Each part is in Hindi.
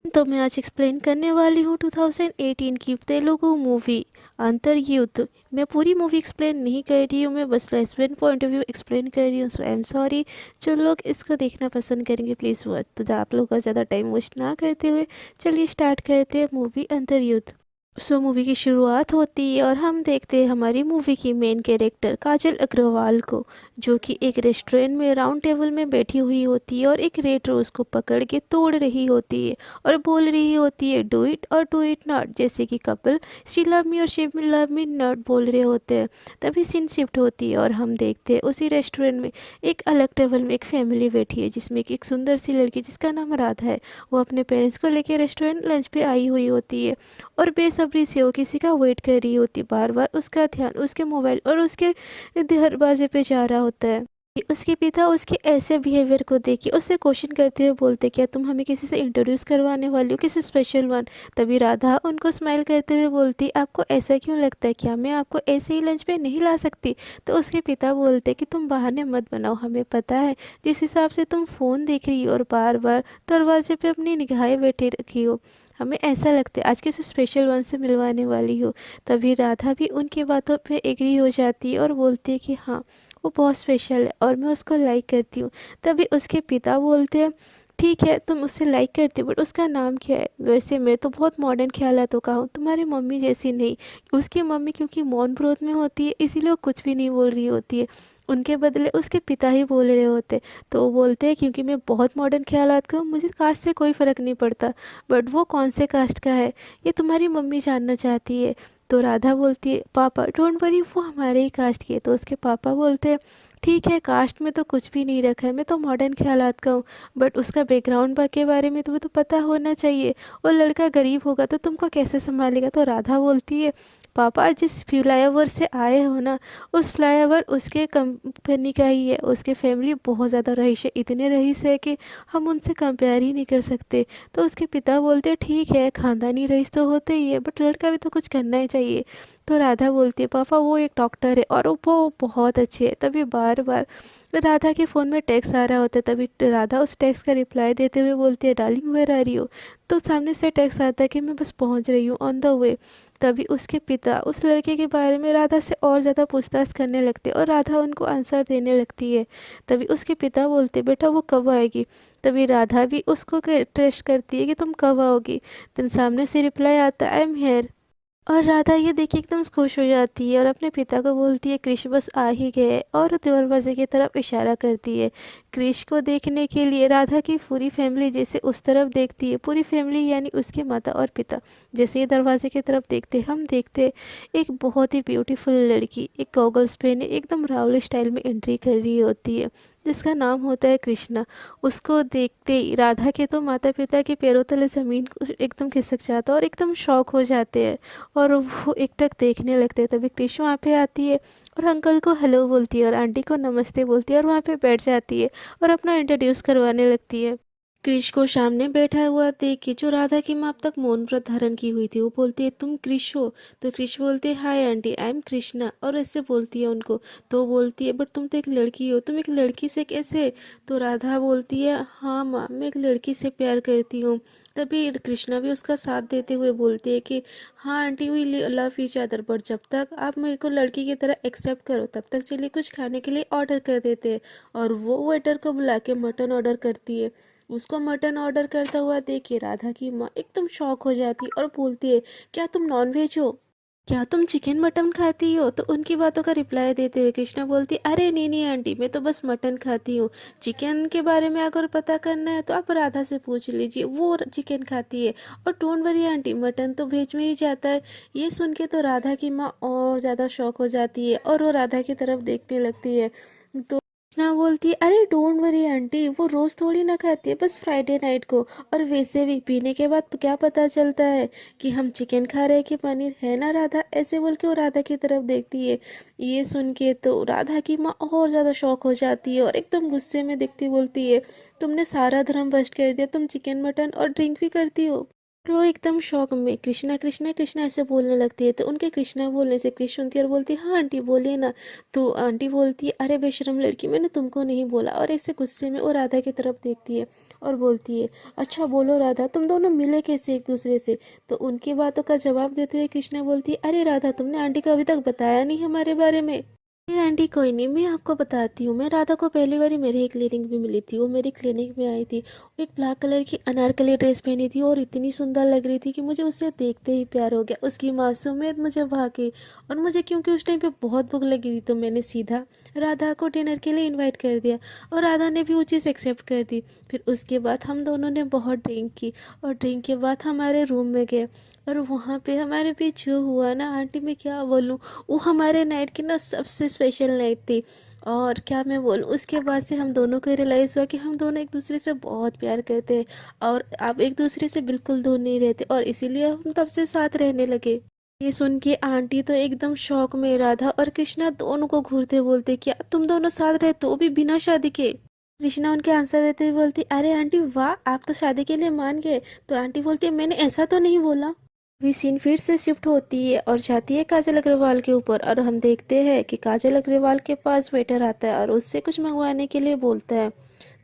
तो मैं आज एक्सप्लेन करने वाली हूँ 2018 की तेलुगु मूवी अंतर्युद्ध। मैं पूरी मूवी एक्सप्लेन नहीं कर रही हूँ, मैं बस lesbian point of view explain कर रही हूँ। सो आई एम सॉरी। जो लोग इसको देखना पसंद करेंगे प्लीज़ वॉच। तो आप लोगों का ज़्यादा टाइम वेस्ट ना करते हुए चलिए स्टार्ट करते हैं मूवी अंतर्युद्ध। सो मूवी की शुरुआत होती है और हम देखते हैं हमारी मूवी की मेन कैरेक्टर काजल अग्रवाल को, जो कि एक रेस्टोरेंट में राउंड टेबल में बैठी हुई होती है और एक रेटर उसको पकड़ के तोड़ रही होती है और बोल रही होती है डू इट और डू इट नॉट, जैसे कि कपल शी लव मी और शी लव मी नॉट बोल रहे होते हैं। तभी सीन शिफ्ट होती है और हम देखते हैं उसी रेस्टोरेंट में एक अलग टेबल में एक फैमिली बैठी है, जिसमें कि एक सुंदर सी लड़की जिसका नाम राधा है, वो अपने पेरेंट्स को लेकर रेस्टोरेंट लंच पे आई हुई होती है और बेसब्री से वो किसी का वेट कर रही होती। बार बार उसका ध्यान उसके मोबाइल और उसके दरवाजे पे जा रहा होता है। उसके पिता उसके ऐसे बिहेवियर को देख के उससे क्वेश्चन करते हुए बोलते, क्या तुम हमें किसी से इंट्रोड्यूस करवाने वाली हो, किसी स्पेशल वन। तभी राधा उनको स्माइल करते हुए बोलती, आपको ऐसा क्यों लगता है, क्या मैं आपको ऐसे ही लंच पे नहीं ला सकती। तो उसके पिता बोलते कि तुम बहाने मत बनाओ, हमें पता है जिस हिसाब से तुम फ़ोन देख रही हो और बार बार दरवाजे पे अपनी निगाहें बैठे रखी हो, हमें ऐसा लगता है आज किसी स्पेशल वन से मिलवाने वाली हो। तभी राधा भी उनकी बातों पे एग्री हो जाती है और बोलती है कि हाँ, वो बहुत स्पेशल है और मैं उसको लाइक करती हूँ। तभी उसके पिता बोलते हैं, ठीक है तुम उससे लाइक करती हो बट उसका नाम क्या है। वैसे मैं तो बहुत मॉडर्न ख्यालातों का हूँ, तुम्हारी मम्मी जैसी नहीं। उसकी मम्मी क्योंकि मौन व्रत में होती है इसीलिए वो कुछ भी नहीं बोल रही होती है, उनके बदले उसके पिता ही बोल रहे होते। तो वो बोलते हैं क्योंकि मैं बहुत मॉडर्न ख्यालात का हूँ, मुझे कास्ट से कोई फ़र्क नहीं पड़ता, बट वो कौन से कास्ट का है ये तुम्हारी मम्मी जानना चाहती है। तो राधा बोलती है, पापा डोंट वरी, वो हमारे ही कास्ट की है। तो उसके पापा बोलते हैं, ठीक है कास्ट में तो कुछ भी नहीं रखा है, मैं तो मॉडर्न ख्यालात का हूँ, बट उसका बैकग्राउंड के बारे में तुम्हें तो पता होना चाहिए। वो लड़का गरीब होगा तो तुमको कैसे संभालेगा। तो राधा बोलती है, पापा जिस फ्लाईओवर से आए हो ना, उस फ्लाईओवर उसके कंपनी का ही है, उसके फैमिली बहुत ज़्यादा रईस है, इतने रईस है कि हम उनसे कंपेयर ही नहीं कर सकते। तो उसके पिता बोलते हैं, ठीक है खानदानी रईस तो होते ही है बट लड़का भी तो कुछ करना ही चाहिए। तो राधा बोलती है, पापा वो एक डॉक्टर है और वो बहुत अच्छे है। तभी बार बार राधा के फ़ोन में टेक्स्ट आ रहा होता है, तभी राधा उस टेक्स्ट का रिप्लाई देते हुए बोलती है, डार्लिंग वेयर आ रही हो। तो सामने से टेक्स्ट आता है कि मैं बस पहुंच रही हूँ, ऑन द वे। तभी उसके पिता उस लड़के के बारे में राधा से और ज़्यादा पूछताछ करने लगते और राधा उनको आंसर देने लगती है। तभी उसके पिता बोलते, बेटा वो कब आएगी। तभी राधा भी उसको ट्रस्ट करती है कि तुम कब आओगी। then सामने से रिप्लाई आता है, आई एम हेयर। और राधा ये देख के एकदम खुश हो जाती है और अपने पिता को बोलती है, कृष बस आ ही गए, और दरवाजे की तरफ इशारा करती है। कृष को देखने के लिए राधा की पूरी फैमिली जैसे उस तरफ देखती है, पूरी फैमिली यानी उसके माता और पिता जैसे ही दरवाजे की तरफ देखते, हम देखते एक बहुत ही ब्यूटीफुल लड़की एक गॉगल्स पहने एकदम रावली स्टाइल में एंट्री कर रही होती है, जिसका नाम होता है कृष्णा। उसको देखते ही राधा के तो माता पिता के पैरों तले ज़मीन एकदम खिसक जाता है और एकदम शॉक हो जाते हैं और वो एकटक देखने लगते हैं। तभी कृष वहाँ पे आती है और अंकल को हेलो बोलती है और आंटी को नमस्ते बोलती है और वहाँ पे बैठ जाती है और अपना इंट्रोड्यूस करवाने लगती है। कृष को सामने बैठा हुआ देख के जो राधा की माँ अब तक मौन व्रत धारण की हुई थी, वो बोलती है, तुम कृष हो। तो कृष बोलते हैं, hi aunty I am Krishna, और ऐसे बोलती है उनको। तो वो बोलती है, बट तुम तो एक लड़की हो, तुम एक लड़की से कैसे। तो राधा बोलती है, हाँ माँ मैं एक लड़की से प्यार करती हूँ। तभी कृष्णा भी उसका साथ देते हुए बोलती है कि हाँ auntie we love each other, but जब तक आप मेरे को लड़की की तरह एक्सेप्ट करो तब तक चलिए कुछ खाने के लिए ऑर्डर कर देते हैं। और वो वेटर को बुला के मटन ऑर्डर करती है। उसको मटन ऑर्डर करता हुआ देख के राधा की माँ एकदम शॉक हो जाती है और बोलती है, क्या तुम नॉन वेज हो, क्या तुम चिकन मटन खाती हो। तो उनकी बातों का रिप्लाई देते हुए कृष्णा बोलती, अरे नहीं नहीं आंटी मैं तो बस मटन खाती हूँ, चिकन के बारे में अगर पता करना है तो आप राधा से पूछ लीजिए, वो चिकन खाती है। और डोंट वरी आंटी मटन तो वेज में ही जाता है। ये सुन के तो राधा की माँ और ज़्यादा शॉक हो जाती है और वो राधा की तरफ देखने लगती है। तो कृष्णा बोलती है, अरे डोंट वरी आंटी वो रोज थोड़ी ना खाती है, बस फ्राइडे नाइट को। और वैसे भी पीने के बाद क्या पता चलता है कि हम चिकन खा रहे हैं कि पनीर, है ना राधा। ऐसे बोल के वो राधा की तरफ देखती है। ये सुन के तो राधा की माँ और ज़्यादा शॉक हो जाती है और एकदम गुस्से में दिखती बोलती है, तुमने सारा धर्म भ्रष्ट कर दिया, तुम चिकन मटन और ड्रिंक भी करती हो। वो एकदम शॉक में कृष्णा कृष्णा कृष्णा ऐसे बोलने लगती है। तो उनके कृष्णा बोलने से कृष्ण सुनती है और बोलती है, हाँ आंटी बोलिए ना। तो आंटी बोलती है, अरे बेशरम लड़की, मैंने तुमको नहीं बोला। और ऐसे गुस्से में वो राधा की तरफ देखती है और बोलती है, अच्छा बोलो राधा, तुम दोनों मिले कैसे एक दूसरे से। तो उनकी बातों का जवाब देते हुए कृष्णा बोलती है, अरे राधा, तुमने आंटी को अभी तक बताया नहीं हमारे बारे में। ये आंटी कोई नहीं, मैं आपको बताती हूँ। मैं राधा को पहली बारी मेरे ही क्लिनिक में मिली थी। वो मेरी क्लिनिक में आई थी। वो एक ब्लैक कलर की अनारकली ड्रेस पहनी थी और इतनी सुंदर लग रही थी कि मुझे उससे देखते ही प्यार हो गया। उसकी मासूमियत मुझे भा गई। और मुझे क्योंकि उस टाइम पे बहुत भूख लगी थी, तो मैंने सीधा राधा को डिनर के लिए इन्वाइट कर दिया। और राधा ने भी वो चीज़ एक्सेप्ट कर दी। फिर उसके बाद हम दोनों ने बहुत ड्रिंक की। और ड्रिंक के बाद हमारे रूम में गए। और वहाँ पे हमारे बीच जो हुआ ना आंटी, मैं क्या बोलूँ। वो हमारे नाइट की ना सबसे स्पेशल नाइट थी। और क्या मैं बोलूँ, उसके बाद से हम दोनों को रियलाइज़ हुआ कि हम दोनों एक दूसरे से बहुत प्यार करते हैं। और अब एक दूसरे से बिल्कुल दूर नहीं रहते, और इसीलिए हम तब से साथ रहने लगे। ये सुन के आंटी तो एकदम शौक में। राधा और कृष्णा दोनों को घूरते बोलते, क्या तुम दोनों साथ रहते हो, वो भी बिना शादी के। कृष्णा उनके आंसर देते हुए बोलती, अरे आंटी वाह, आप तो शादी के लिए मान गए। तो आंटी बोलती है, मैंने ऐसा तो नहीं बोला। भी सीन फिर से शिफ्ट होती है और जाती है काजल अग्रवाल के ऊपर। और हम देखते हैं कि काजल अग्रवाल के पास वेटर आता है और उससे कुछ मंगवाने के लिए बोलता है।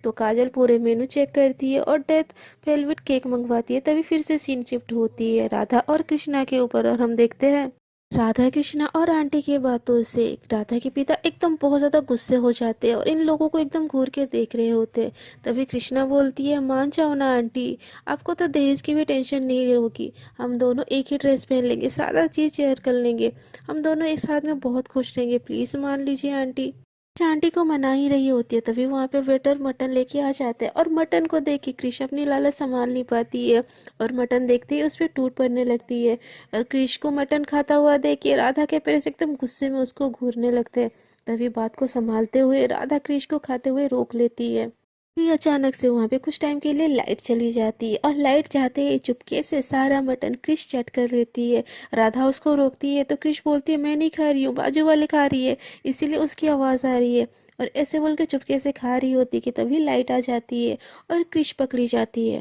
तो काजल पूरे मेनू चेक करती है और डेथ वेलवेट केक मंगवाती है। तभी फिर से सीन शिफ्ट होती है राधा और कृष्णा के ऊपर, और हम देखते हैं राधा कृष्णा और आंटी की बातों से राधा के पिता एकदम बहुत ज्यादा गुस्से हो जाते हैं और इन लोगों को एकदम घूर के देख रहे होते हैं। तभी कृष्णा बोलती है, मान जाओ ना आंटी, आपको तो दहेज की भी टेंशन नहीं होगी। हम दोनों एक ही ड्रेस पहन लेंगे, सादा चीज शेयर कर लेंगे, हम दोनों एक साथ में बहुत खुश रहेंगे, प्लीज मान लीजिए आंटी। आंटी को मना ही रही होती है। तभी वहाँ पे वेटर मटन लेके आ जाते हैं और मटन को देख के क्रिश अपनी लालच संभाल नहीं पाती है। और मटन देखते ही उस पर टूट पड़ने लगती है। और क्रिश को मटन खाता हुआ देख के राधा के पेरेंट्स एकदम गुस्से में उसको घूरने लगते हैं। तभी बात को संभालते हुए राधा क्रिश को खाते हुए रोक लेती है। फिर अचानक से वहाँ पे कुछ टाइम के लिए लाइट चली जाती है और लाइट जाते ही चुपके से सारा मटन क्रिश चट कर लेती है। राधा उसको रोकती है तो क्रिश बोलती है, मैं नहीं खा रही हूँ, बाजू वाले खा रही है, इसीलिए उसकी आवाज़ आ रही है। और ऐसे बोल के चुपके से खा रही होती कि तभी लाइट आ जाती है और क्रिश पकड़ी जाती है।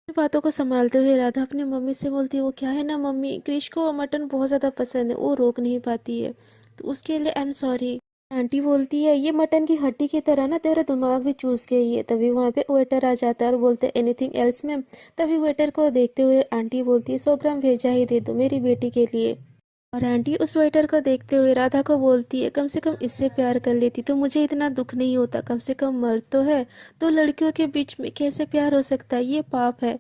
बातों को संभालते हुए राधा अपनी मम्मी से बोलती है, वो क्या है ना मम्मी, क्रिश को मटन बहुत ज़्यादा पसंद है, वो रोक नहीं पाती है, तो उसके लिए आई एम सॉरी। आंटी बोलती है, ये मटन की हड्डी की तरह ना तेरा दिमाग भी चूस गई है। तभी वहाँ पे वेटर आ जाता है और बोलते हैं, एनीथिंग एल्स मैम। तभी वेटर को देखते हुए आंटी बोलती है, 100 ग्राम भेजा ही दे दो मेरी बेटी के लिए। और आंटी उस वेटर को देखते हुए राधा को बोलती है, कम से कम इससे प्यार कर लेती तो मुझे इतना दुख नहीं होता, कम से कम मर्द तो है, तो लड़कियों के बीच में कैसे प्यार हो सकता है, ये पाप है।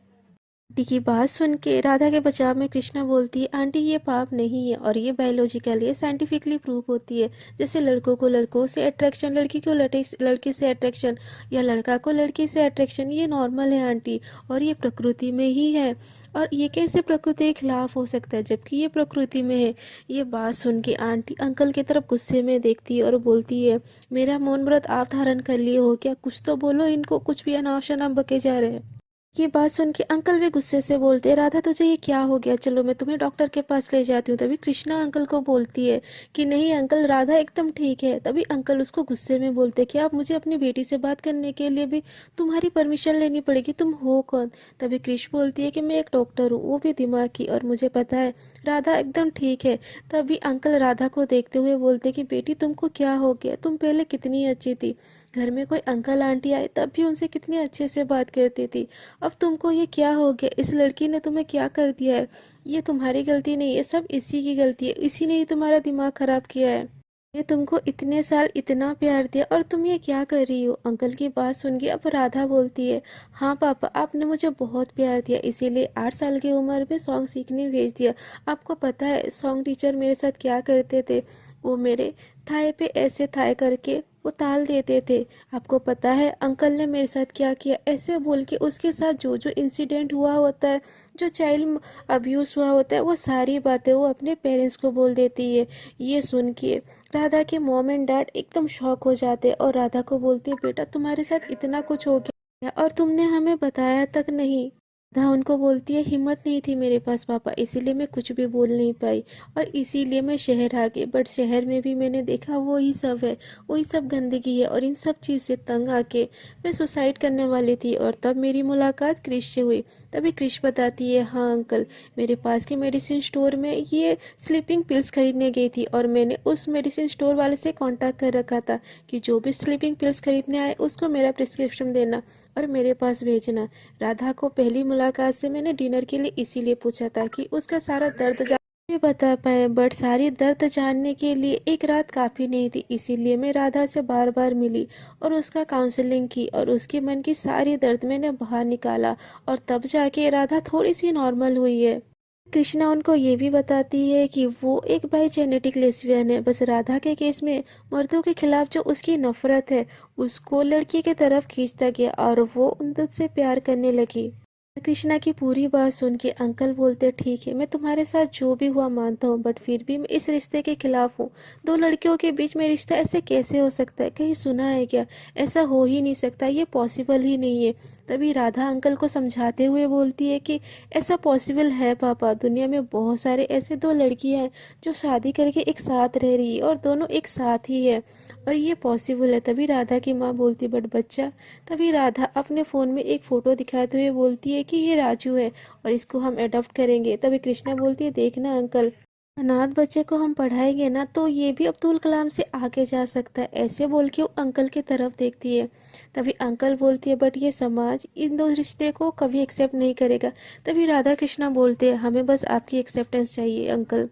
आंटी की बात सुन के राधा के बचाव में कृष्णा बोलती है, आंटी ये पाप नहीं है और ये बायोलॉजिकली ये साइंटिफिकली प्रूव होती है। जैसे लड़कों को लड़कों से अट्रैक्शन, लड़की को लड़की से अट्रैक्शन, या लड़का को लड़की से अट्रैक्शन, ये नॉर्मल है आंटी, और ये प्रकृति में ही है। और ये कैसे प्रकृति के खिलाफ हो सकता है जबकि ये प्रकृति में है। ये बात सुन के आंटी अंकल की तरफ गुस्से में देखती है और बोलती है, मेरा मौन व्रत आप धारण कर लिए हो क्या, कुछ तो बोलो इनको, कुछ भी अनाप शनाप बके जा रहे हैं। ये बात सुन के अंकल भी गुस्से से बोलते हैं, राधा तुझे ये क्या हो गया, चलो मैं तुम्हें डॉक्टर के पास ले जाती हूँ। तभी कृष्णा अंकल को बोलती है कि नहीं अंकल, राधा एकदम ठीक है। तभी अंकल उसको गुस्से में बोलते हैं कि आप, मुझे अपनी बेटी से बात करने के लिए भी तुम्हारी परमिशन लेनी पड़ेगी, तुम हो कौन। तभी कृष बोलती है कि मैं एक डॉक्टर हूँ, वो भी दिमाग की, और मुझे पता है राधा एकदम ठीक है। तभी अंकल राधा को देखते हुए बोलते कि बेटी तुमको क्या हो गया, तुम पहले कितनी अच्छी थी, घर में कोई अंकल आंटी आए तब भी उनसे कितने अच्छे से बात करती थी, अब तुमको ये क्या हो गया, इस लड़की ने तुम्हें क्या कर दिया है, ये तुम्हारी गलती नहीं है, सब इसी की गलती है, इसी ने ही तुम्हारा दिमाग खराब किया है, ये तुमको इतने साल इतना प्यार दिया और तुम ये क्या कर रही हो। अंकल की बात सुन के अब राधा बोलती है, हाँ पापा, आपने मुझे बहुत प्यार दिया, इसीलिए 8 साल की उम्र में सॉन्ग सीखने भेज दिया। आपको पता है सॉन्ग टीचर मेरे साथ क्या करते थे, वो मेरे थाए पे ऐसे थाए करके वो ताल देते थे। आपको पता है अंकल ने मेरे साथ क्या किया, ऐसे बोल के उसके साथ जो जो इंसिडेंट हुआ होता है, जो चाइल्ड अब्यूज़ हुआ होता है, वो सारी बातें वो अपने पेरेंट्स को बोल देती है। ये सुन के राधा के मॉम एंड डैड एकदम शॉक हो जाते और राधा को बोलती है, बेटा तुम्हारे साथ इतना कुछ हो गया और तुमने हमें बताया तक नहीं। राधा उनको बोलती है हिम्मत नहीं थी मेरे पास पापा, इसीलिए मैं कुछ भी बोल नहीं पाई और इसीलिए मैं शहर आ गई। बट शहर में भी मैंने देखा वही सब है, वही सब गंदगी है और इन सब चीज़ से तंग आके मैं सुसाइड करने वाली थी। और तब मेरी मुलाकात क्रिश से हुई। तभी क्रिश बताती है हाँ अंकल, मेरे पास के मेडिसिन स्टोर में ये स्लीपिंग पिल्स खरीदने गई थी और मैंने उस मेडिसिन स्टोर वाले से कांटेक्ट कर रखा था कि जो भी स्लीपिंग पिल्स खरीदने आए उसको मेरा प्रिस्क्रिप्शन देना और मेरे पास भेजना। राधा को पहली मुलाकात से मैंने डिनर के लिए इसीलिए पूछा था कि उसका सारा दर्द नहीं बता पाए, बट सारी दर्द जानने के लिए एक रात काफ़ी नहीं थी। इसीलिए मैं राधा से बार बार मिली और उसका काउंसलिंग की और उसके मन की सारी दर्द मैंने बाहर निकाला और तब जाके राधा थोड़ी सी नॉर्मल हुई है। कृष्णा उनको ये भी बताती है कि वो एक बाई जेनेटिक लेस्बियन है। बस राधा के केस में मर्दों के खिलाफ जो उसकी नफरत है उसको लड़की की तरफ खींचता गया और वो उनसे प्यार करने लगी। कृष्णा की पूरी बात सुन के अंकल बोलते ठीक है, मैं तुम्हारे साथ जो भी हुआ मानता हूँ, बट फिर भी मैं इस रिश्ते के खिलाफ हूँ। दो लड़कियों के बीच में रिश्ता ऐसे कैसे हो सकता है? कहीं सुना है क्या? ऐसा हो ही नहीं सकता, ये पॉसिबल ही नहीं है। तभी राधा अंकल को समझाते हुए बोलती है कि ऐसा पॉसिबल है पापा, दुनिया में बहुत सारे ऐसे दो लड़कियां हैं जो शादी करके एक साथ रह रही है और दोनों एक साथ ही है और ये पॉसिबल है। तभी राधा की माँ बोलती बट बच्चा। तभी राधा अपने फ़ोन में एक फ़ोटो दिखाते हुए बोलती है कि ये राजू है और इसको हम अडॉप्ट करेंगे। तभी कृष्णा बोलती है देखना अंकल, अनाथ बच्चे को हम पढ़ाएंगे ना तो ये भी अब्दुल कलाम से आगे जा सकता है। ऐसे बोल के वो अंकल की तरफ देखती है। तभी अंकल बोलती है बट ये समाज इन दो रिश्ते को कभी एक्सेप्ट नहीं करेगा। तभी राधा कृष्णा बोलते हैं हमें बस आपकी एक्सेप्टेंस चाहिए अंकल,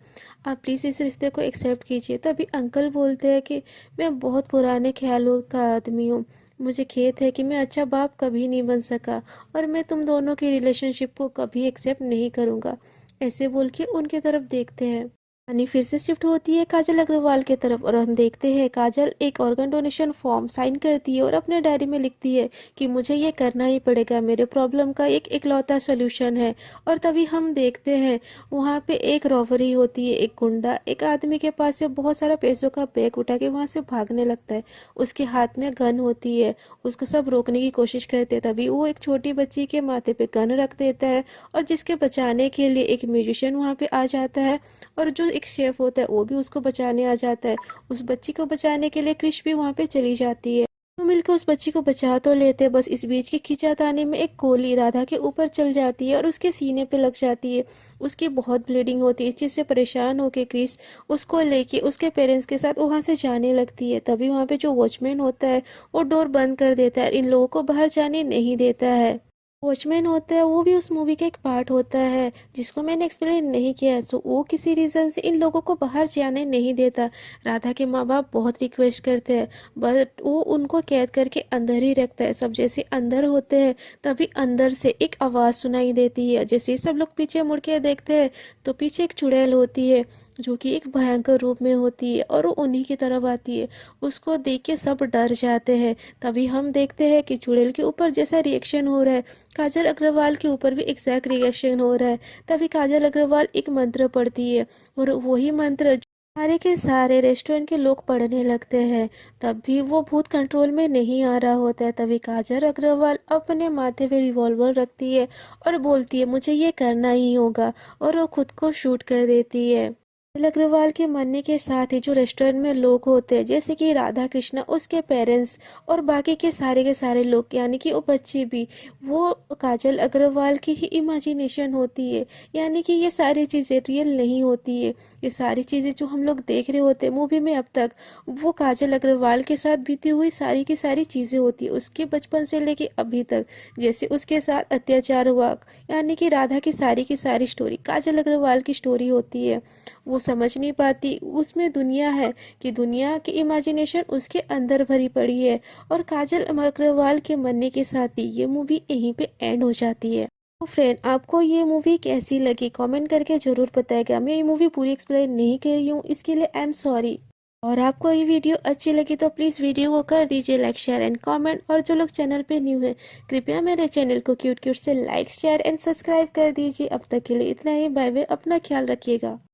आप प्लीज़ इस रिश्ते को एक्सेप्ट कीजिए। तभी अंकल बोलते हैं कि मैं बहुत पुराने ख्यालों का आदमी हूँ, मुझे खेद है कि मैं अच्छा बाप कभी नहीं बन सका और मैं तुम दोनों की रिलेशनशिप को कभी एक्सेप्ट नहीं करूँगा। ऐसे बोल के उनके तरफ देखते हैं। कहानी फिर से शिफ्ट होती है काजल अग्रवाल की तरफ और हम देखते हैं काजल एक ऑर्गन डोनेशन फॉर्म साइन करती है और अपने डायरी में लिखती है कि मुझे ये करना ही पड़ेगा, मेरे प्रॉब्लम का एक इकलौता सोल्यूशन है। और तभी हम देखते हैं वहाँ पे एक रॉबरी होती है। एक गुंडा एक आदमी के पास से बहुत सारा पैसों का बैग उठा के वहाँ से भागने लगता है। उसके हाथ में गन होती है, उसको सब रोकने की कोशिश करते हैं। तभी वो एक छोटी बच्ची के माथे पे गन रख देता है और जिसके बचाने के लिए एक म्यूजिशियन वहाँ पे आ जाता है और जो एक शेफ होता है वो भी उसको बचाने आ जाता है। उस बच्ची को बचाने के लिए क्रिश भी वहाँ पे चली जाती है। तो मिलकर उस बच्ची को बचा तो लेते हैं, बस इस बीच की खींचातानी में एक गोली राधा के ऊपर चल जाती है और उसके सीने पे लग जाती है। उसकी बहुत ब्लीडिंग होती है। इस चीज़ से परेशान होकर क्रिस उसको लेके उसके पेरेंट्स के साथ वहाँ से जाने लगती है। तभी वहाँ पे जो वॉचमैन होता है वो डोर बंद कर देता है, इन लोगों को बाहर जाने नहीं देता है। वॉचमैन होता है वो भी उस मूवी का एक पार्ट होता है जिसको मैंने एक्सप्लेन नहीं किया है। सो वो किसी रीज़न से इन लोगों को बाहर जाने नहीं देता। राधा के माँ बाप बहुत रिक्वेस्ट करते हैं बट वो उनको कैद करके अंदर ही रखता है। सब जैसे अंदर होते हैं तभी अंदर से एक आवाज़ सुनाई देती है। जैसे ही सब लोग पीछे मुड़ के देखते हैं तो पीछे एक चुड़ैल होती है जो कि एक भयंकर रूप में होती है और वो उन्हीं की तरफ आती है। उसको देख के सब डर जाते हैं। तभी हम देखते हैं कि चुड़ैल के ऊपर जैसा रिएक्शन हो रहा है काजल अग्रवाल के ऊपर भी एग्जैक्ट रिएक्शन हो रहा है। तभी काजल अग्रवाल एक मंत्र पढ़ती है और वही मंत्र सारे के सारे रेस्टोरेंट के लोग पढ़ने लगते हैं। तब भी वो भूत कंट्रोल में नहीं आ रहा होता है। तभी काजल अग्रवाल अपने माथे पे रिवॉल्वर रखती है और बोलती है मुझे ये करना ही होगा और वो खुद को शूट कर देती है। काजल अग्रवाल के मरने के साथ ही जो रेस्टोरेंट में लोग होते हैं जैसे कि राधा कृष्णा, उसके पेरेंट्स और बाकी के सारे लोग यानी कि वो बच्चे भी, वो काजल अग्रवाल की ही इमेजिनेशन होती है। यानी कि ये सारी चीज़ें रियल नहीं होती है। ये सारी चीज़ें जो हम लोग देख रहे होते हैं मूवी में अब तक, वो काजल अग्रवाल के साथ बीती हुई सारी की सारी चीज़ें होती है उसके बचपन से लेके अभी तक। जैसे उसके साथ अत्याचार हुआ यानी कि राधा की सारी स्टोरी काजल अग्रवाल की स्टोरी होती है। वो समझ नहीं पाती उसमें दुनिया है कि दुनिया की इमेजिनेशन उसके अंदर भरी पड़ी है। और काजल अग्रवाल के मरने के साथ ही ये मूवी यहीं पे एंड हो जाती है। तो फ्रेंड आपको ये मूवी कैसी लगी कमेंट करके ज़रूर बताएगा। मैं ये मूवी पूरी एक्सप्लेन नहीं कर रही हूँ, इसके लिए आई एम सॉरी। और आपको ये वीडियो अच्छी लगी तो प्लीज़ वीडियो को कर दीजिए लाइक शेयर एंड कमेंट। और जो लोग चैनल पे न्यू है कृपया मेरे चैनल को क्यूट क्यूट से लाइक शेयर एंड सब्सक्राइब कर दीजिए। अब तक के लिए इतना ही, बाय बाय, अपना ख्याल रखिएगा।